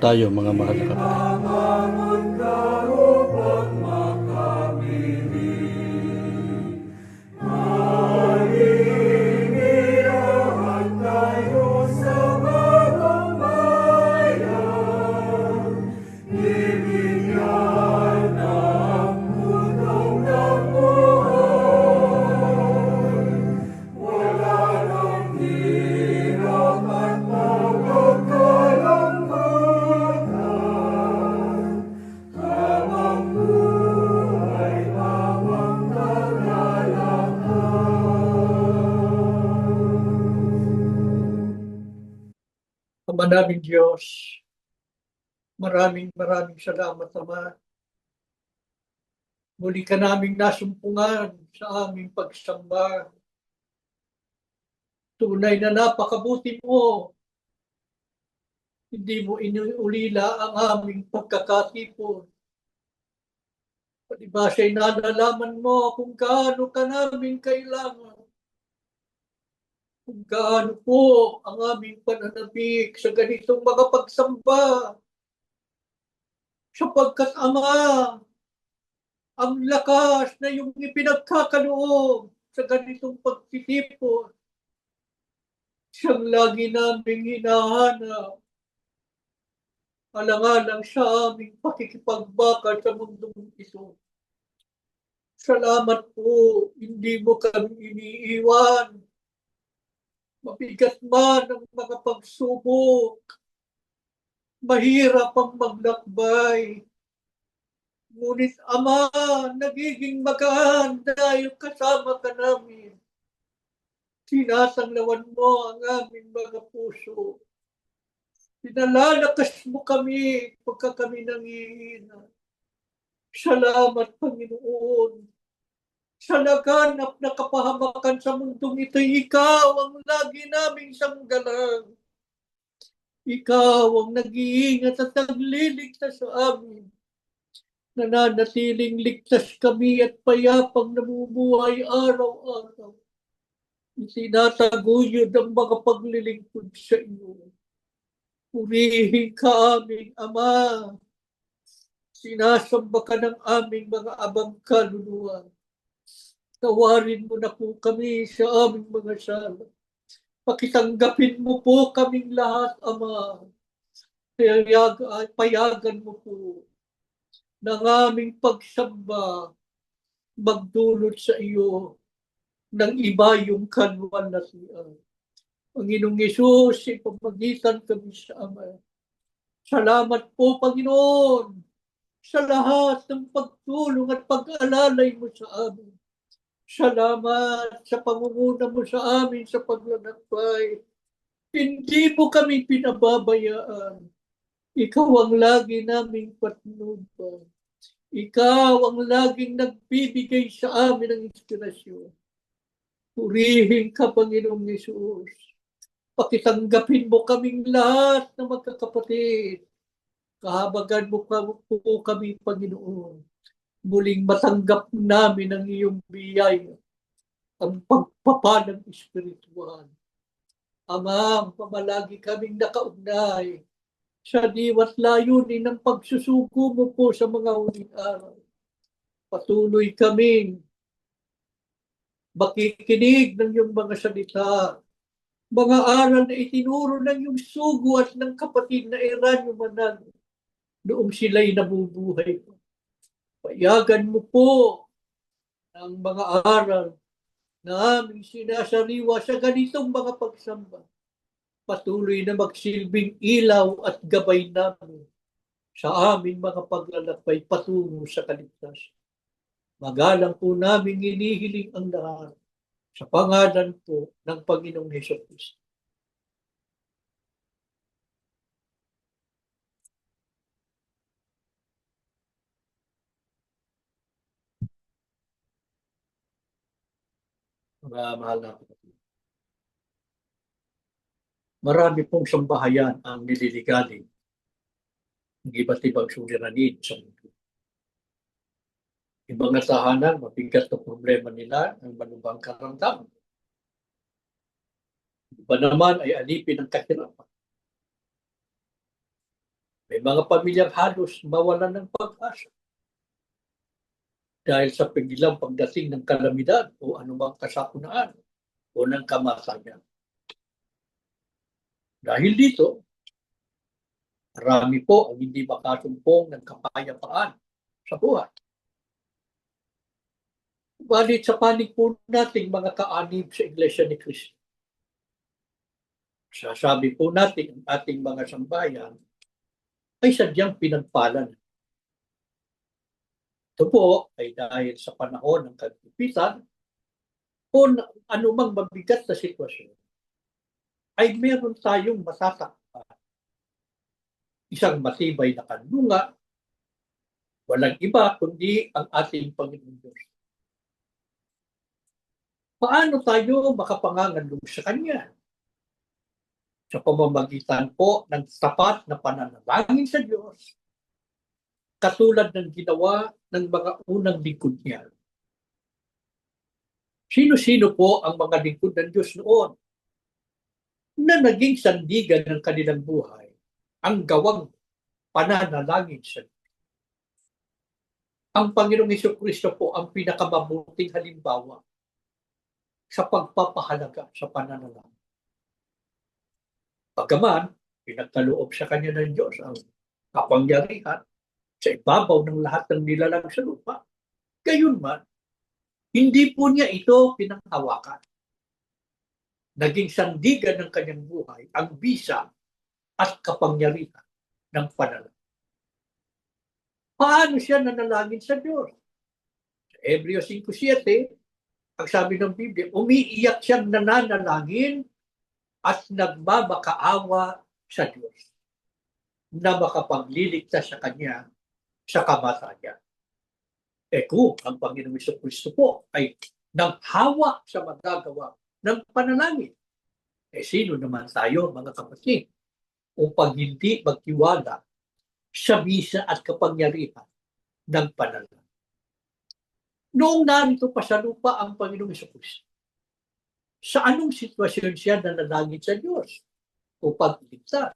tayo mga mahal na kapatid. Ama naming Diyos, maraming salamat, Ama. Muli ka naming nasumpungan sa aming pagsamba. Tunay na napakabuti mo. Hindi mo inuulila ang aming pagkakatipon. Pati ba siya'y nalalaman mo kung gaano ka namin kailangan. Kung gaano po ang aming pananabik sa ganitong mga pagsamba. Sapagkat, Ama, ang lakas na yung ipinagkakaloob sa ganitong pagtitipon. Siyang lagi naming hinahanap. Alang-alang sa aming pakikipagbakal sa mundong ito. Salamat po, hindi mo kami iniiwan. Mabigat man ang mga pagsubok. Mahirap ang maglakbay. Ngunit, Ama, nagiging magaan dahil kasama ka namin. Sinasanglawan mo ang aming mga puso. Pinalalakas mo kami pagka kami nangihina. Salamat, Panginoon. Sa laganap na kapahamakan sa mundong ito, ikaw ang lagi naming sanggalang. Ikaw ang nag-iingat at nagliligtas sa amin. Nananatiling ligtas kami at payapang namumuhay araw-araw. Itinataguyod ang mga paglilingkod sa iyo. Purihin ka aming Ama. Sinasamba ka ng aming mga abang kaluluwa. Tawarin mo na po kami sa aming mga sala. Pakitanggapin mo po kaming lahat, Ama. Payagan mo po ng aming pagsamba magdulot sa iyo ng iba yung kalwalhatian. Panginoong Yesus, ipamagitan kami sa Ama. Salamat po, Panginoon, sa lahat ng pagtulong at pag-alalay mo sa amin. Salamat sa pangunguna mo sa amin sa paglalakbay. Hindi mo kami pinababayaan. Ikaw ang lagi naming patnubay. Ikaw ang laging nagbibigay sa amin ng inspirasyon. Purihin ka, Panginoong Yesus. Pakitanggapin mo kaming lahat ng magkakapatid. Kahabagan mo po kami, Panginoon. Muling matanggap namin ang iyong biyaya, ang pagpapalang espiritual. Ama, pamalagi kaming nakaugnay sa diwat layunin ng pagsusugo mo po sa mga huling araw. Patuloy kaming makikinig ng iyong mga salita, mga aral na itinuro ng iyong sugo at ng kapatid na Eranio Manalo noong sila'y nabubuhay ko. Payagan mo po ang mga aral na aming sinasariwa sa ganitong mga pagsamba. Patuloy na magsilbing ilaw at gabay namin sa aming mga paglalakbay patungo sa kaligtasan. Magalang po namin inihiling ang lahat sa pangalan po ng Panginoong Hesus. Mga mahal na kapatid. Marami pong sambahayan ang nililigalig ng iba't ibang suliranin sa mundo. Ibang tahanan, mabigat na problema nila ang manubang karamdaman. Iba naman ay alipin ng kahirapan. May mga pamilyang halos mawalan ng pag-asa dahil sa biglang pagdating ng kalamidad o anumang kasakunaan o ng kamatayan. Dahil dito, marami po ang hindi makasumpong ng kapayapaan sa buhay. Balit sa panig po nating mga kaanib sa Iglesia ni Cristo, sasabi po natin ang ating mga sambayan ay sadyang pinagpalan. Ito po ay dahil sa panahon ng kagipitan o anumang mabigat na sitwasyon ay meron tayong matatakpan. Isang matibay na kanlunga, walang iba kundi ang ating Panginoon Diyos. Paano tayo makapangangalung sa Kanya? Sa pamamagitan po ng tapat na pananalangin sa Diyos, katulad ng ginawa ng mga unang lingkod niya. Sino-sino po ang mga lingkod ng Diyos noon na naging sandigan ng kanilang buhay ang gawang pananalangin sa Diyos? Ang Panginoong Jesucristo po ang pinakamabuting halimbawa sa pagpapahalaga sa pananalangin. Bagaman, pinagkaloob sa kanya ng Diyos ang kapangyarihan sa ibabaw ng lahat ng nilalang sa lupa. Gayunman, hindi po niya ito pinanghawakan. Naging sandigan ng kanyang buhay ang bisa at kapangyarihan ng panalangin. Paano siya nanalangin sa Diyos? Sa Hebreo 5:7, ang sabi ng Biblia, umiiyak siyang nananalangin at nagmamakaawa sa Diyos na makapagliligtas sa kanya sa kamatayan. Kung ang Panginoong Jesucristo po ay nanghawa sa magagawa ng panalangin, sino naman tayo, mga kapatid, upang hindi magtiwala sa bisa at kapangyarihan ng panalangin? Noong narito pa sa lupa ang Panginoong Jesucristo, sa anong sitwasyon siya nanalangin sa Diyos upang iligtas?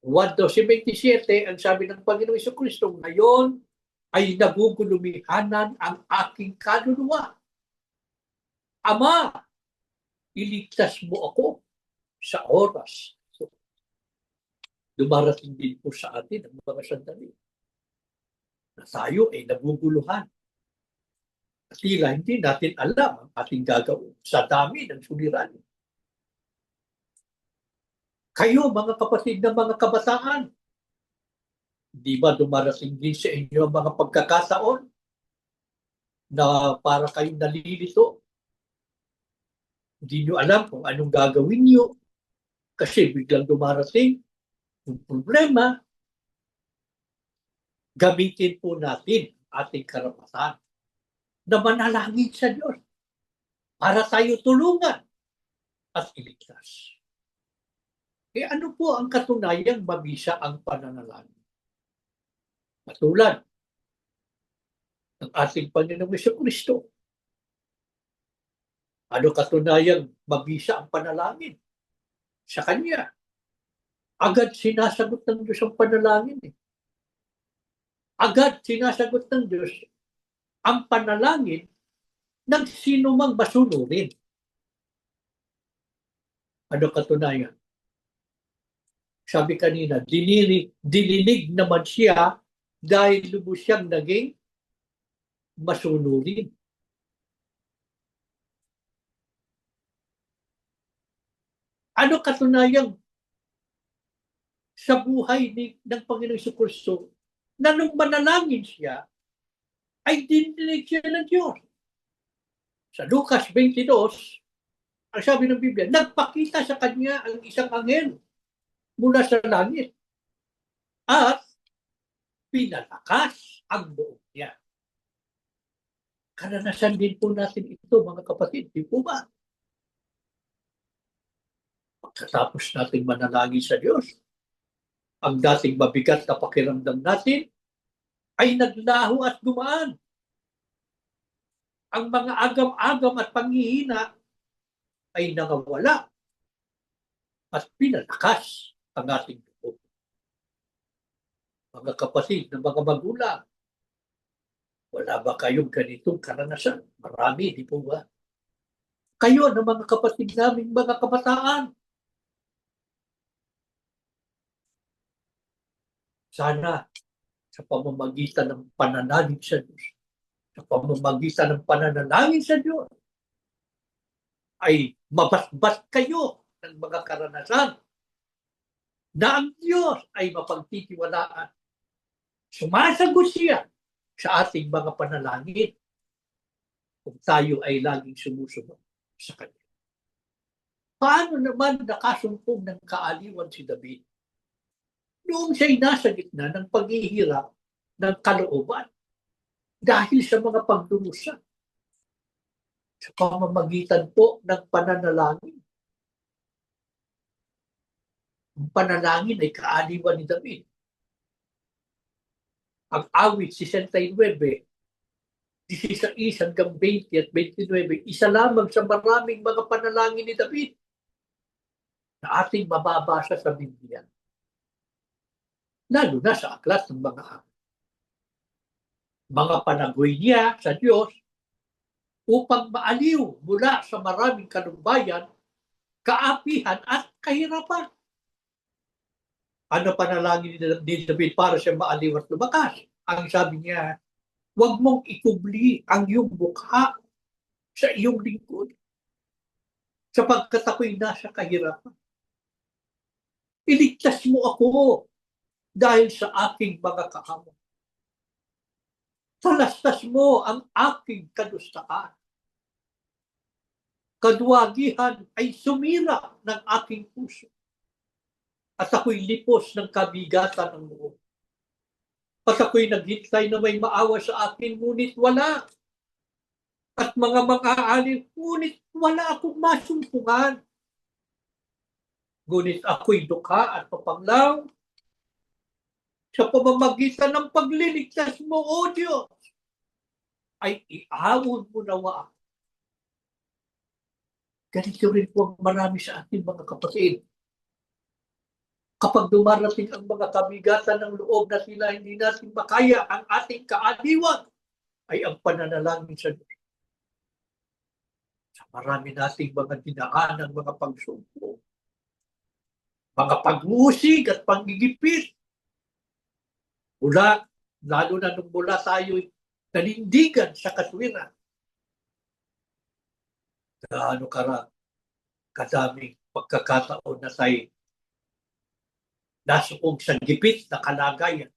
1:27, ang sabi ng Panginoong Jesucristo, ngayon ay nagugulumihanan ang aking kaluluwa. Ama, iligtas mo ako sa oras. So, dumarating din po sa atin ang mga sandali na tayo ay naguguluhan. Tila hindi natin alam ang ating gagawin sa dami ng suliranin. Kayo, mga kapatid na mga kabataan, di ba dumarating din sa inyo ang mga pagkakataon na para kayong nalilito? Hindi nyo alam kung anong gagawin nyo kasi biglang dumarating yung problema. Gamitin po natin ating karapatan na manalangin sa Diyos para tayo tulungan at iligtas. Ano po ang katunayang mabisa ang pananalangin? Katulad ng ating Panginoong Jesucristo. Ano katunayang mabisa ang panalangin? Sa Kanya. Agad sinasagot ng Diyos ang panalangin. Agad sinasagot ng Diyos ang panalangin ng sino mang masunurin. Ano katunayan? Sabi kanina, dininig naman siya dahil lubos siyang naging masunurin. Ano katunayan sa buhay ng Panginoong Jesucristo na nung manalangin siya, ay dininig siya ng Diyos? Sa Lucas 22, ang sabi ng Biblia, nagpakita sa kanya ang isang anghel mula sa langit at pinalakas ang loob niya. Karanasan din po natin ito, mga kapatid, di po ba? Pagkatapos natin manalangin sa Diyos, ang dating mabigat na pakiramdam natin ay naglaho at gumaan. Ang mga agam-agam at panghihina ay nangawala at pinalakas ang ating loob. Mga kapatid na mga magulang, wala ba kayong ganitong karanasan? Marami, di po ba? Kayo na mga kapatid naming mga kabataan, sana sa pamamagitan ng pananalig sa Diyos, sa pamamagitan ng pananalangin sa Diyos, ay mabasbas kayo ng mga karanasan na ang Diyos ay mapagtitiwalaan. Sumasagot siya sa ating mga panalangin kung tayo ay laging sumusunod sa Kanya. Paano naman nakasumpong ng kaaliwan si David? Noong siya'y nasa gitna ng paghihirap ng kalooban dahil sa mga pagdurusa sa pamamagitan po ng pananalangin. Ang panalangin ay kaaliwan ni David. Ang awit 69, 16 hanggang 20 at 29, isa lamang sa maraming mga panalangin ni David na ating mababasa sa Biblia. Lalo na sa aklat ng mga panagoy niya sa Diyos upang maaliw mula sa maraming kalumbayan, kaapihan at kahirapan. Ano panalangin ni David para siya maaliw at lumakas? Ang sabi niya, huwag mong ikubli ang iyong mukha sa iyong lingkod sapagkat ako'y nasa kahirapan. Iligtas mo ako dahil sa aking mga kahamon. Talastas mo ang aking kadustaan. Kadwagihan ay sumira ng aking puso at ako'y lipos ng kabigatan ng loob. At ako'y naghintay na may maawa sa akin, ngunit wala. At mga mag-aalin, ngunit wala akong masumpungan. Ngunit ako'y dukha at papanglaw sa pamamagitan ng pagliligtas mo, O Diyos, ay iawon mo nawa. Ganito rin po ang marami sa ating mga kapatid. Kapag dumarating ang mga kabigatan ng loob na sila hindi natin makaya ang ating kaaliwan, ay ang pananalangin sa Diyos. Sa marami nating mga dinaan ng mga pagsumpo, mga pag-uusig at panggigipit, lalo na nung mula tayo'y nanindigan sa katwiran. Gaano kadaming pagkakataon na tayo nasuong sa gipit na kalagayan.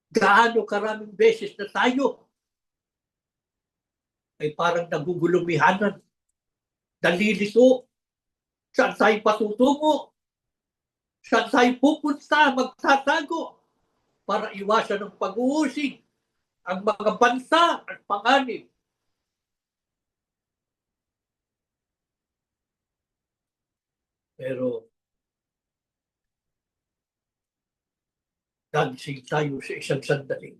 Gaano karaming beses na tayo ay parang nagugulumihanan, nalilito, saan tayo patutungo, saan tayo pupunta, magtatago, para iwasan ng pag-uusig ang mga bansa at panganib. Pero nagising tayo sa isang sandali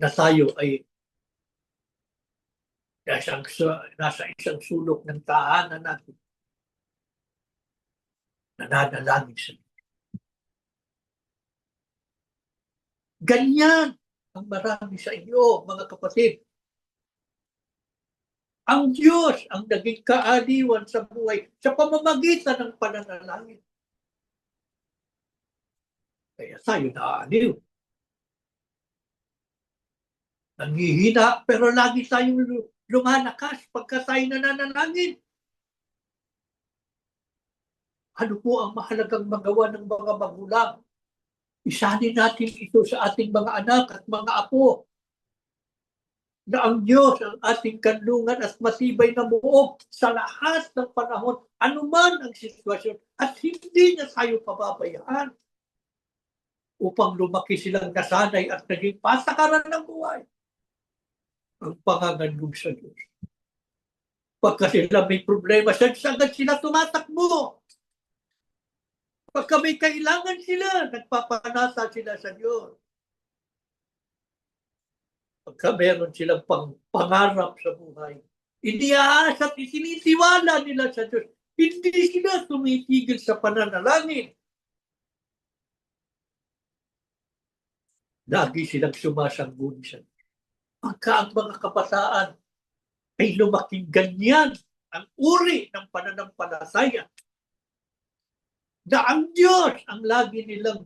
na tayo ay nasa isang sulok ng tahanan natin, nananalangin sa Diyos. Ganyan ang marami sa inyo, mga kapatid. Ang Diyos ang naging kaaliwan sa buhay sa pamamagitan ng pananalangin. Kaya tayo naaaliw. Nanghihina, pero lagi tayong lumalakas pagka tayo nananalangin. Ano po ang mahalagang magawa ng mga magulang? Isanin natin ito sa ating mga anak at mga apo na ang Diyos ang ating kanlungan at matibay na buo sa lahat ng panahon, anuman ang sitwasyon, at hindi na tayo pababayaan upang lumaki silang nasanay at naging pasakaran ng buhay. Ang panganganlog sa Diyos. Pagka sila may problema, sagad sila tumatakbo. Pagka may kailangan sila, nagpapanasa sila sa Diyos. Pagka meron silang pangarap sa buhay, iniaasa at isinitiwala nila sa Diyos. Hindi sila tumitigil sa pananalangin Lagi silang sumasangguni sa pagka ang mga kabataan ay lumaking ganyan ang uri ng pananampalataya na ang Diyos ang lagi nilang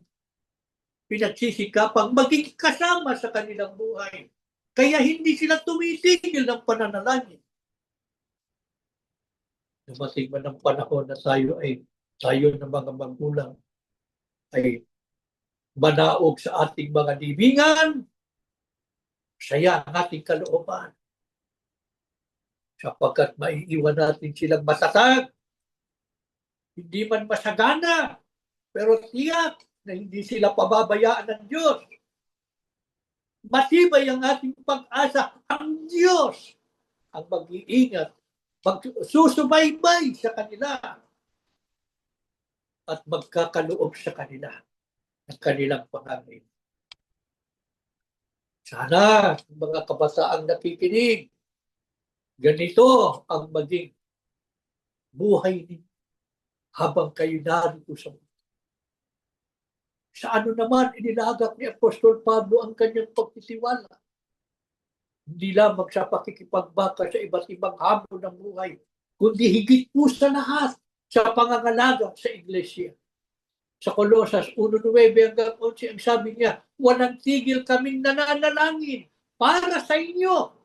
pinagsisikapang maging kasama sa kanilang buhay. Kaya hindi sila tumitigil ng pananalangin. Dumating man ang panahon na tayo ng mga magulang ay manaog sa ating mga libingan, saya ang ating kalooban. Sapagkat maiiwan natin silang matatag, hindi man masagana, pero tiyak na hindi sila pababayaan ng Diyos. Matibay ang ating pag-asa. Ang Diyos ang mag-iingat, magsusubaybay sa kanila at magkakaloob sa kanila ng kanilang pangangailangan. Sana mga kabataang nakikinig, ganito ang maging buhay ninyo habang kayo narito sa mundo. Sa ano naman inilagak ni Apostol Pablo ang kanyang pagtitiwala? Hindi lamang sa pakikipagbaka sa iba't ibang hamon ng buhay, kundi higit po sa lahat sa pangangalaga sa iglesia. Sa Colosas 1:9 hanggang 11, ang sabi niya, walang tigil kaming nananalangin para sa inyo.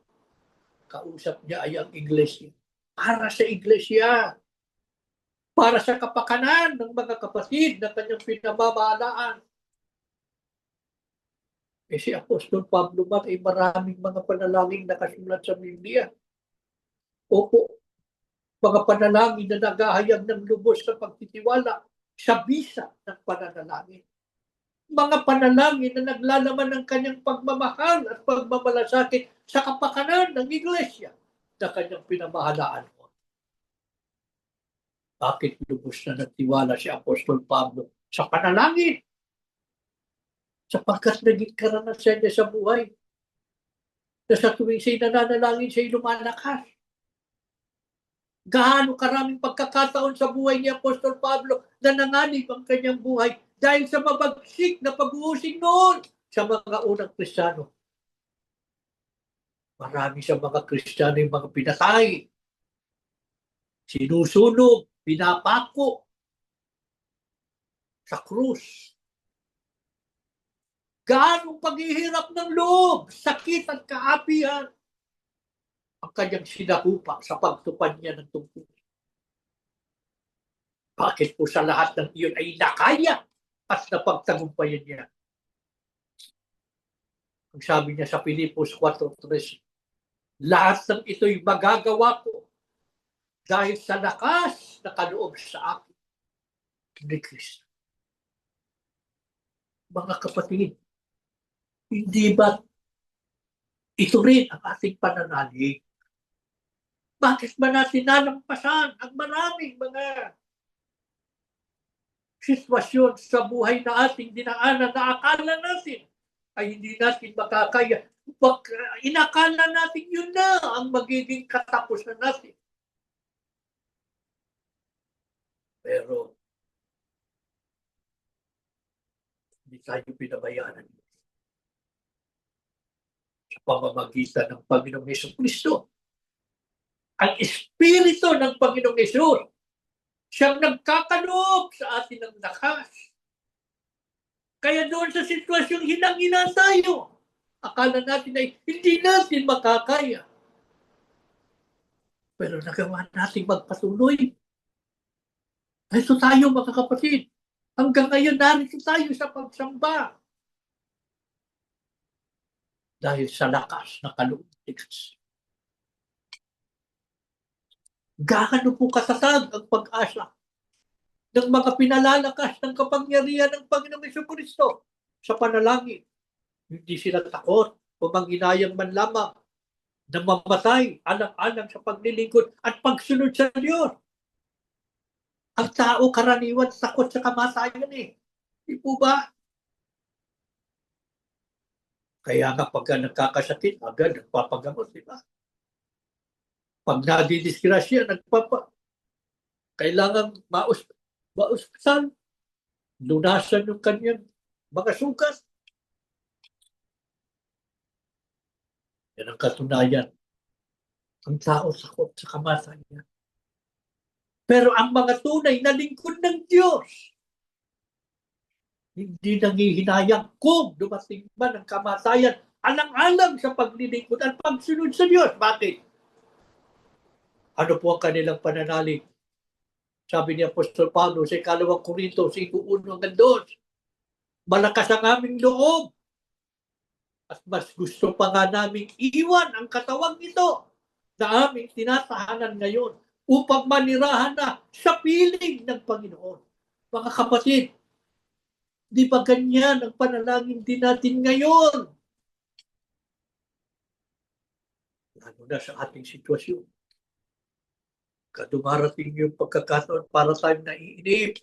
Kausap niya ay ang iglesia. Para sa iglesia. Para sa kapakanan ng mga kapatid na kanyang pinamamahalaan. Si Apostol Pablo man ay maraming mga panalangin nakasulat sa Biblia. Opo, mga panalangin na naghahayag ng lubos sa pagtitiwala sa bisa ng pananalangin. Mga panalangin na naglalaman ng kanyang pagmamahal at pagmamalasakit sa kapakanan ng iglesia na kanyang pinamahalaan. Bakit lubos na nagtiwala si Apostol Pablo sa panalangin? Sapagkat naging karanasan niya sa buhay na sa tuwing siya'y nananalangin, siya'y lumalakas. Gaano karaming pagkakataon sa buhay ni Apostol Pablo na nanganib ang kanyang buhay dahil sa mabagsik na pag-uusig noon sa mga unang Kristiyano. Marami sa mga Kristiyano yung mga pinatay, sinusunog, pinapako sa krus. Gaano paghihirap ng loob, sakit at kaapihan ang kanyang sinahupa sa pagtupad niya ng tungkulin. Bakit po sa lahat ng iyon ay nakaya at napagtagumpayan niya? Ang sabi niya sa Filipos 4:3, lahat ng ito'y magagawa ko dahil sa lakas na kaloob sa akin ni Kristo. Mga kapatid, hindi ba ito rin ang ating pananalig? Bakit ba natin nalampasan ang maraming mga sitwasyon sa buhay na ating dinaanan na akala natin ay hindi natin makakaya? Inakala natin yun na ang magiging katapusan natin. Pero hindi tayo pinabayaan sa pamamagitan ng Panginoong Jesucristo. Ang Espiritu ng Panginoong Hesus, siyang nagkakaloob sa atin ng lakas. Kaya doon sa sitwasyong hinang-hina tayo, akala natin ay hindi natin makakaya. Pero nagawa natin magpatuloy. Ito tayo mga kapatid. Hanggang ngayon narito tayo sa pagsamba. Dahil sa lakas na kaloob ni Diyos. Gaano po katatag ang pag-asa ng mga pinalalakas ng kapangyarihan ng Panginoong Jesucristo sa panalangin. Hindi sila takot o manghinayang man lamang na mamatay alang-alang sa paglilingkod at pagsunod sa Diyos. Ang tao karaniwan takot sa kamatayan eh. Di po ba? Kaya nga pagka nagkakasakit, agad nagpapagamot, di ba? Pag nadidisgrasya, kailangan mauspital, lunasan yung kanyang mga sugat. Yan ang katunayan. Ang tao sakot sa kamatayan. Pero ang mga tunay na lingkod ng Diyos, hindi nangihinayang kung dumating man ang kamatayan, alang-alang sa paglilingkod at pagsunod sa Diyos. Bakit? Ano po ang kanilang pananalig? Sabi ni Apostol Pablo sa 2 Korinto 5:1-2, malakas ang aming loob at mas gusto pa nga naming iwan ang katawang ito na aming tinatahanan ngayon upang manirahan na sa piling ng Panginoon. Mga kapatid, di ba ganyan ang panalangin din natin ngayon? Lalo na sa ating sitwasyon. Kadumarating yung pagkakataon para tayong naiinip.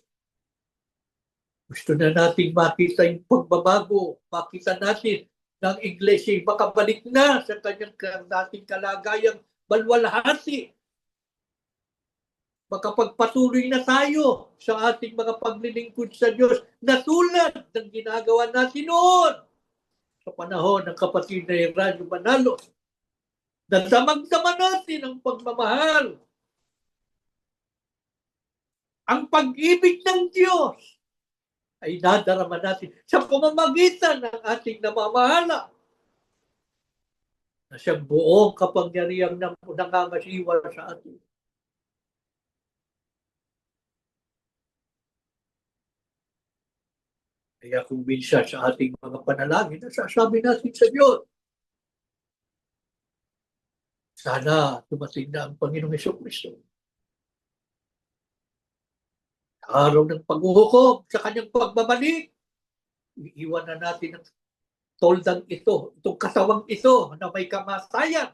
Gusto na natin makita yung pagbabago. Makita natin ng iglesia makabalik na sa kanyang dating kalagayang balwalhati. Makapagpatuloy na tayo sa ating mga paglilingkod sa Diyos na tulad ng ginagawa natin noon sa panahon ng kapatid na Heranio Manalo. Damang-dama natin ang pagmamahal. Ang pag-ibig ng Diyos ay nadarama natin sa pamamagitan ng ating namamahala na siyang buong kapangyarihang nangangasiwa sa atin. Kaya kung minsan sa ating mga panalangin, nasasabi natin sa Diyos, sana dumating na ang Panginoong Jesucristo. Araw ng paghuhukom sa kanyang pagbabalik, iiwan na natin ang toldang ito, itong katawang ito na may kamatayan.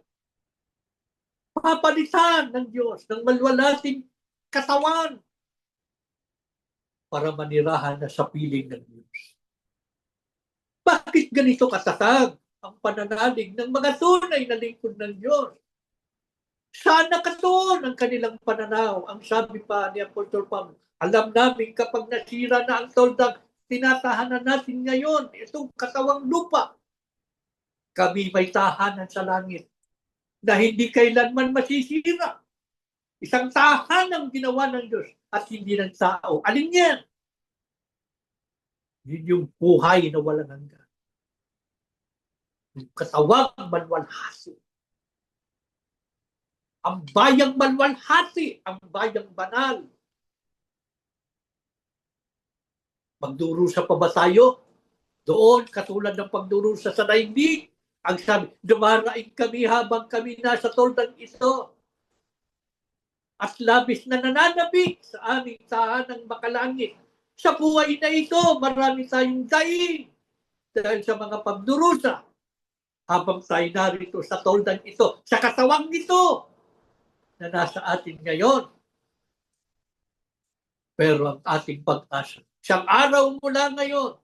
Papalitan ng Diyos ng malwalating katawan para manirahan na sa piling ng Diyos. Bakit ganito katatag ang pananalig ng mga tunay na lingkod ng Diyos? Sana katuon ang kanilang pananaw. Ang sabi pa ni Apostol Pablo, alam namin kapag nasira na ang toldang tinatahanan natin ngayon, itong katawang lupa, kami may tahanan sa langit na hindi kailanman masisira. Isang tahanang ginawa ng Diyos at hindi ng tao. Alin yan? Yun yung buhay na walang hanggan. Yung katawang malwalhati. Ang bayang malwalhati, ang bayang banal. Magdurusa pa ba tayo? Doon, katulad ng pagdurusa sa daigdig, ang sabi, dumaraing kami habang kami nasa toldang ito. At labis na nananabik sa aming tahanang makalangit. Sa buhay na ito, marami tayong daing dahil sa mga pagdurusa. Habang tayo narito sa toldang ito, sa katawang ito na nasa atin ngayon. Pero ang ating pag-asa, siyang araw mula ngayon,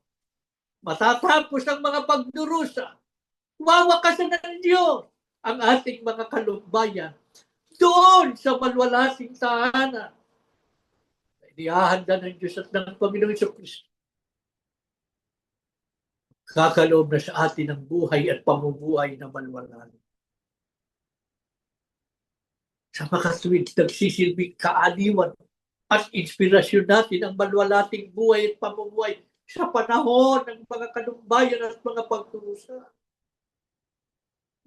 matatapos ang mga pagdurusa, wawakasan ng Diyos ang ating mga kalumbayan doon sa malwalating tahanan. Inihahanda ng Diyos at ng Panginoong Jesucristo. Kakaloob na sa atin ang buhay at pamumuhay na malwalaan. Sa mga tuwid, nagsisilbing kaaliwan at inspirasyon natin ang malwalating buhay at pamumuhay sa panahon ng mga kalumbayan at mga pagturusa.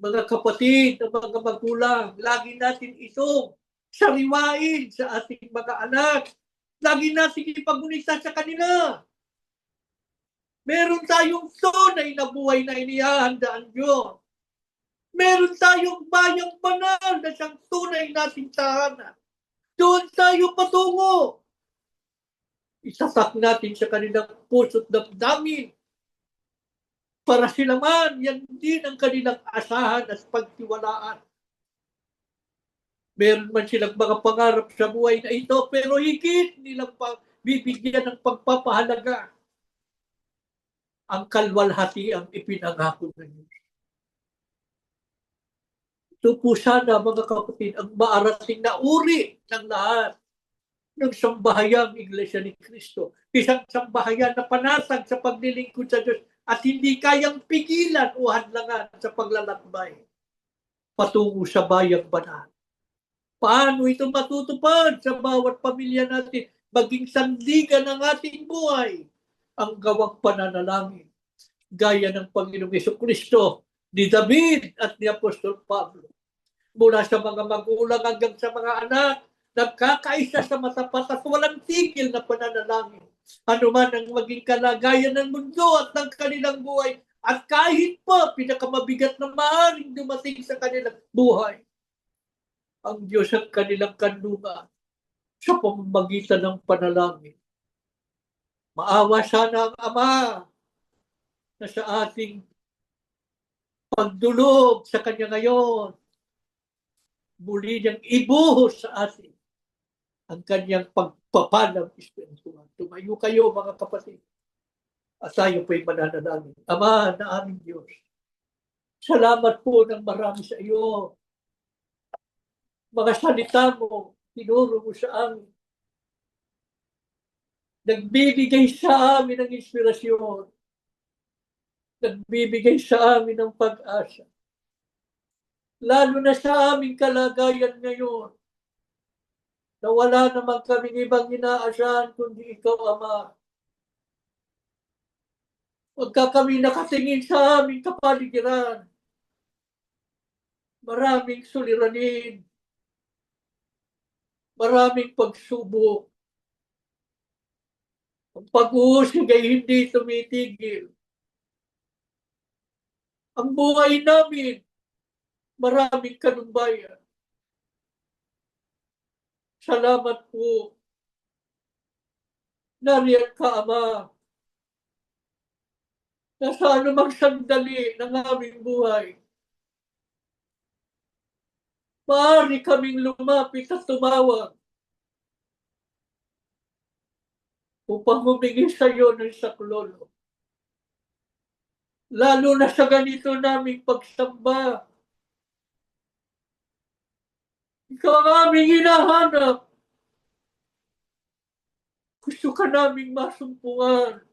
Mga kapatid, mga magulang, lagi natin itong sariwain sa ating mga anak. Lagi natin ipagunita sa kanila. Meron tayong tunay na buhay na inihahanda ang Diyos. Meron tayong bayang banal na siyang tunay nating tahanan. Doon tayo patungo. Isasak natin sa kanilang puso't damdamin para sila man, yan din ang kanilang asahan at pagtiwalaan. Meron man silang mga pangarap sa buhay na ito, pero higit nilang bibigyan ng pagpapahalaga ang kalwalhati ang ipinangako ng Diyos. Ito po sana, mga kapatid, ang maarating na uri ng lahat ng sambahayang Iglesia ni Cristo. Isang sambahayan na panatag sa paglilingkod sa Diyos at hindi kayang pigilan o hadlangan sa paglalakbay patungo sa bayang banal. Paano ito matutupad sa bawat pamilya natin? Maging sandigan ng ating buhay ang gawang pananalangin. Gaya ng Panginoong Jesucristo, ni David at ni Apostol Pablo. Mula sa mga magulang hanggang sa mga anak, nagkakaisa sa matapat at walang tigil na pananalangin. Ano man ang maging kalagayan ng mundo at ng kanilang buhay, at kahit pa pinakamabigat na maaaring dumating sa kanilang buhay, ang Diyos ang kanilang kanlungan sa pamamagitan ng panalangin. Maawa sana ang Ama na sa ating pagdulog sa Kanya ngayon, muli niyang ibuhos sa atin ang Kanyang pagpapalang espiritual. Tumayo kayo mga kapatid at tayo po'y mananalangin. Ama na aming Diyos, salamat po ng marami sa iyo. Mga salita mo, tinuro mo sa amin. Nagbibigay sa amin ng inspirasyon. Nagbibigay sa amin ng pag-asa. Lalo na sa aming kalagayan ngayon, na wala naman kaming ibang inaasahan kundi ikaw, Ama. Pagka kami nakatingin sa aming kapaligiran, maraming suliranin, maraming pagsubok. Ang pag-uusig ay hindi tumitigil. Ang buhay namin, maraming kanumbayan. Salamat po. Nariyan ka, Ama, na sa anumang sandali ng aming buhay, maaari kaming lumapit at tumawag upang humingi sa iyo ng saklolo. Lalo na sa ganito naming pagsamba. Ikaw ang aming hinahanap. Gusto ka naming masumpungan.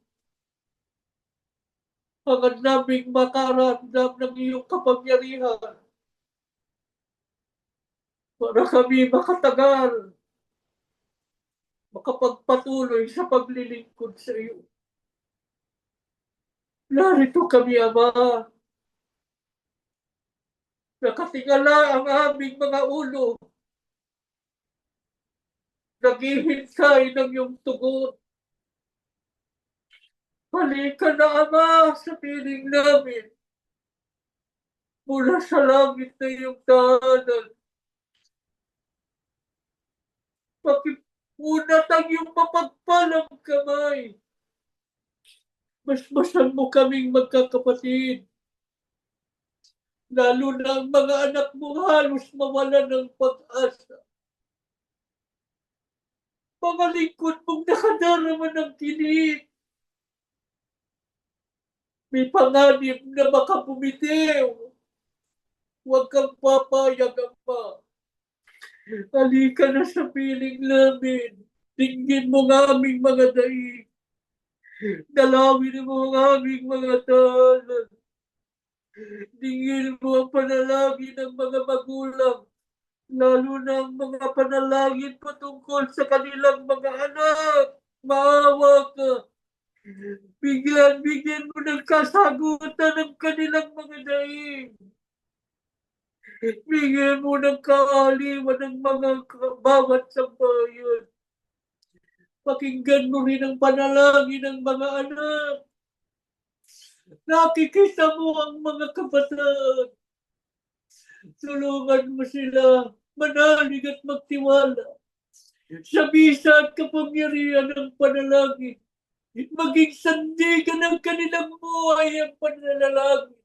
Hangad naming makaramdam ng iyong kapangyarihan para kami makatagal, makapagpatuloy sa paglilingkod sa iyo. Narito kami, Ama. Nakatingala ang aming mga ulo. Naghihintay ng iyong tugon. Halika na, Ama, sa piling namin. Mula sa langit na iyong tahanan. Pakipunat ang iyong mapagpalang kamay. Basbasan mo kaming magkakapatid. Lalo na ang mga anak mo halos mawala ng pag-asa. Mga lingkod mong nakadarama ng kilit. May panganib na baka bumitiw. Huwag kang papayag, Ama. Halika na sa piling namin. Tingin mo ng aming mga daig. Dalawin mo ang aming mga tahanan. Tingin mo ang panalangin ng mga magulang. Lalo na ang mga panalangin patungkol sa kanilang mga anak. Maawa ka. Bigyan mo ng kasagutan ng kanilang mga daig. Bigyan mo ng kaaliwan ng mga bawat sambayan. Pakinggan mo rin ang panalangin ng mga anak. Nakikita mo ang mga kabataan. Tulungan mo sila manalig at magtiwala sa bisa at kapangyarihan ng panalangin. Maging sandigan ng kanilang buhay ang pananalangin.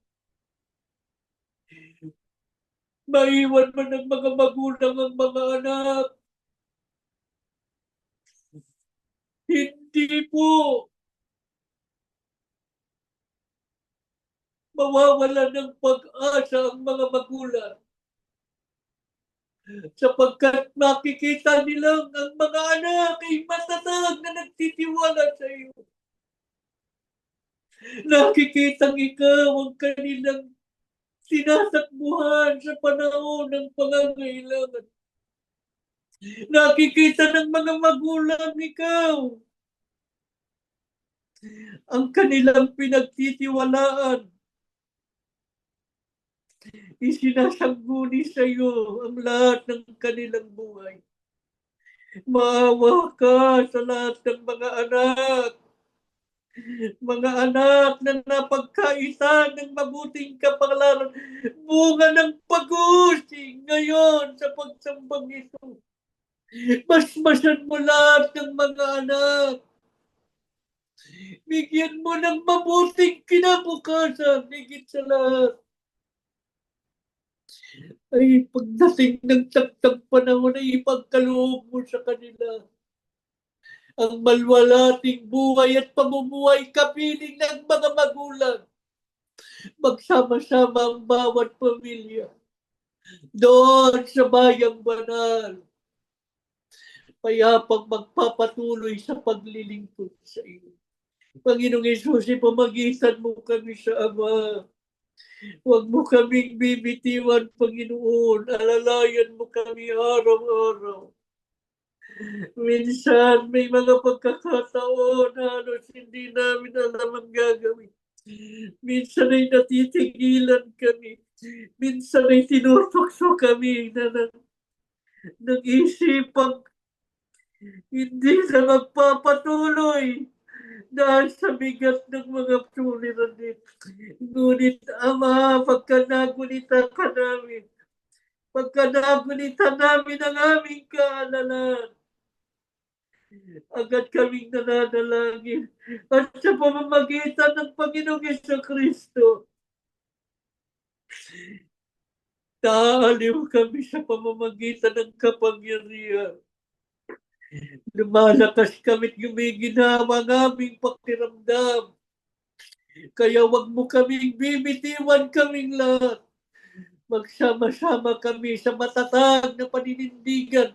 Maiwan man ng mga magulang ang mga anak. Hindi po. Mawawala ng pag-asa ang mga magulang. Sapagkat makikita nilang ang mga anak ay matatag na nagtitiwala sa iyo. Nakikitang ikaw ang kanilang Sinasakbuhan sa panahon ng pangangailangan. Nakikita ng mga magulang ikaw ang kanilang pinagtitiwalaan. Isinasangguni sa iyo ang lahat ng kanilang buhay. Maawa ka sa lahat ng mga anak na napagkaisa ng mabuting kapalaran, bunga ng pag-uusig ngayon sa pagsambang ito. Masmasan mo lahat ng mga anak. Bigyan mo ng mabuting kinabukasan, higit sa lahat. Ay pagdating ng tagtag panahon ay ipagkaloob mo sa kanila ang malwalating buhay at pamumuhay kapiling ng mga magulang. Magsama-sama ang bawat pamilya doon sa bayang banal. Payapang magpapatuloy sa paglilingkod sa iyo. Panginoong Yesus, ipamagitan mo kami sa Ama. Huwag mo kaming bibitiwan, Panginoon. Alalayan mo kami araw-araw. Minsan may mga pagkakataon halos hindi namin alam ang gagawin. Minsan ay natitigilan kami. Minsan ay tinutokso kami na nag-isipang hindi na magpapatuloy dahil sa bigat ng mga suliranin. Ngunit Ama, pagka nagunita namin ang aming kaalalan, agad kaming nananalangin. At sa pamamagitan ng Panginoong Jesucristo, naaliw kami sa pamamagitan ng kapangyarihan. Lumalakas kami't gumiginawa ang aming pakiramdam. Kaya wag mo kaming bibitiwan kaming lahat. Magsama-sama kami sa matatag na paninindigan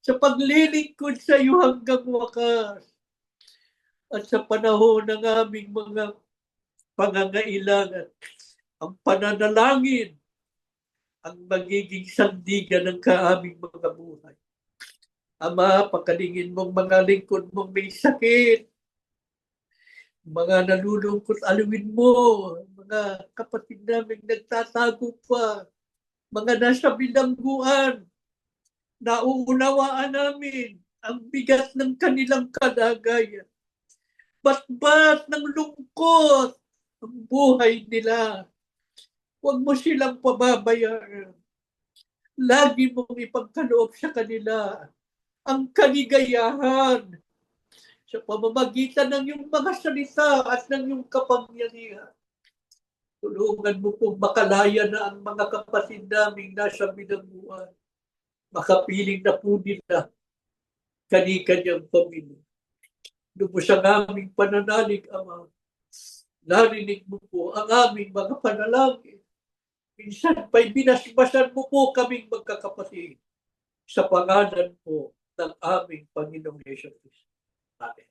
sa paglilingkod sa iyo hanggang wakas. At sa panahon ng aming mga pangangailangan, ang pananalangin ang magiging sandigan ng kaaming mga buhay. Ama, pagkalingin mong mga lingkod mong may sakit, mga nalulungkot, aluin mo, mga kapatid namin nagtatago pa, mga nasa bilangguan, nauunawaan namin ang bigat ng kanilang kalagayan. Batbat ng lungkot ang buhay nila. Huwag mo silang pababayaan. Lagi mong ipagkaloob sa kanila ang kaligayahan sa pamamagitan ng iyong mga salita at ng iyong kapangyarihan. Tulungan mo pong makalaya na ang mga kapatid naming nasa bilangguan. Makapiling na po nila kani-kanyang pamilya. Lubos ang aming pananalig, Ama. Narinig mo po ang aming mga panalangin. Minsan pa'y binasbasan mo po kaming magkakapatid sa pangalan po ng aming Panginoong Yesus Cristo. Amen.